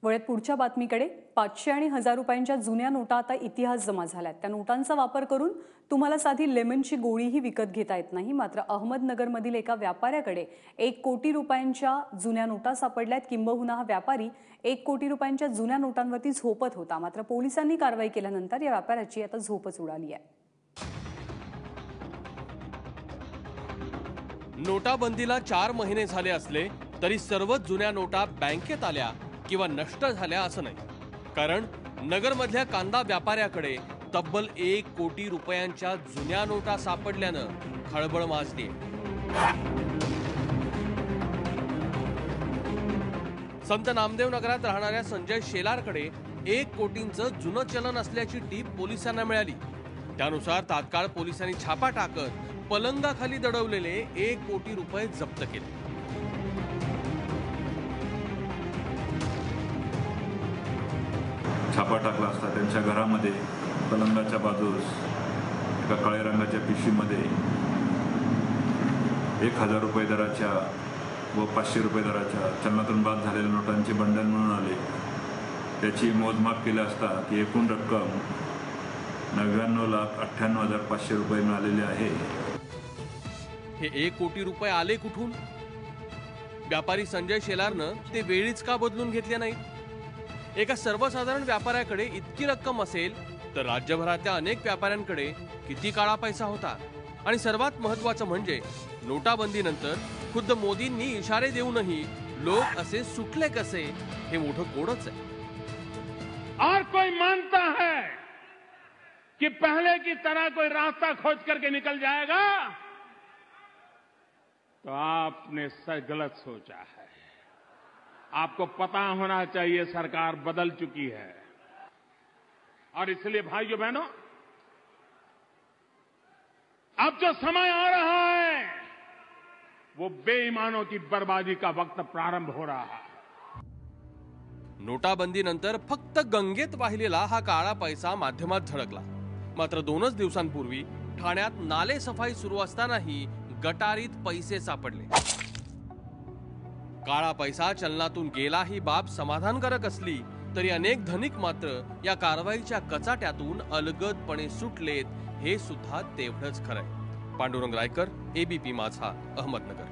वळत पुढच्या बातमीकडे 500 आणि 1000 रुपयांच्या जुन्या नोटा आता इतिहास जमा झाल्यात। त्या नोटांचा वापर करून तुम्हाला साधी लेमनची गोळीही विकत घेता येत नाही। मात्र अहमदनगरमधील एका व्यापाऱ्याकडे 1 कोटी रुपयांच्या जुन्या नोटा सापडल्यात। किंबहुना हा व्यापारी 1 कोटी रुपयांच्या जुन्या नोटांवरती झोपत होता। मात्र पोलिसांनी कारवाई केल्यानंतर या व्यापाऱ्याची आता झोपच उडाली आहे। नोटाबंदीला 4 महिने झाले असले तरी सर्वच जुन्या नोटा बँकेत आल्या किंवा नष्ट झाल्या असं नाही। कारण नगरमधल्या कांदा व्यापाऱ्याकडे तब्बल 1 कोटी रुपयांच्या जुन्या नोटा सापडल्यानं खळबळ माजली। संत नामदेव नगरात राहणाऱ्या संजय शेलारकडे 1 कोटींचं जुनं चलन असल्याची टीप पोलिसांना मिळाली। त्यानुसार तात्काळ पोलिसांनी छापा टाकत पलंगाखाली दडवलेले 1 कोटी रुपये जप्त केले। छापा टाकला असता त्यांच्या घरामध्ये पलंगाच्या बाजूस एका काळ्या रंगाच्या पिशवीमध्ये 1000 रुपये दराच्या व 500 रुपये दराच्या चलनातून बाद झालेल्या नोटांचे बंडल मिळून आले। त्याची मोजमाप केली असता की एकूण रक्कम 99,98,500 रुपये मिळालेली आहे। हे 1 कोटी रुपये आले कुठून? व्यापारी संजय शेलारनं ते वेळीच का बदलून घेतले नाही? एका सर्वसाधारण व्यापाऱ्याकडे इतकी रक्कम असेल तर राज्यभरातल्या अनेक व्यापाऱ्यांकडे किती काळा पैसा होता? आणि सर्वात महत्त्वाचं म्हणजे नोटाबंदीनंतर खुद्द मोदींनी इशारे देऊनही लोक असे सुटले कसे हे मोठं कोडच आहे। और कोई मानता है कि पहले की तरह कोई रास्ता खोज करके निकल जाएगा तो आपने गलत सोचा है। आपको पता होना चाहिए सरकार बदल चुकी है और इसलिए भाइयों बहनों अब जो समय आ रहा है वो बेईमानों की बर्बादी का वक्त प्रारंभ हो रहा है। नोटाबंदीनंतर फक्त गंगेत वाहिलेला हा काळा पैसा माध्यमात झळकला। मात्र 2च दिवसांपूर्वी ठाण्यात नाले सफाई सुरू असतानाही गटारीत पैसे सापडले। काळा पैसा चलनातून गेला ही बाब समाधानकारक असली तरी अनेक धनिक मात्र या कारवाईच्या कचाट्यातून अलगदपणे सुटलेत हे सुद्धा तेवढंच खरंय। पांडुरंग रायकर, एबीपी माझा, अहमदनगर।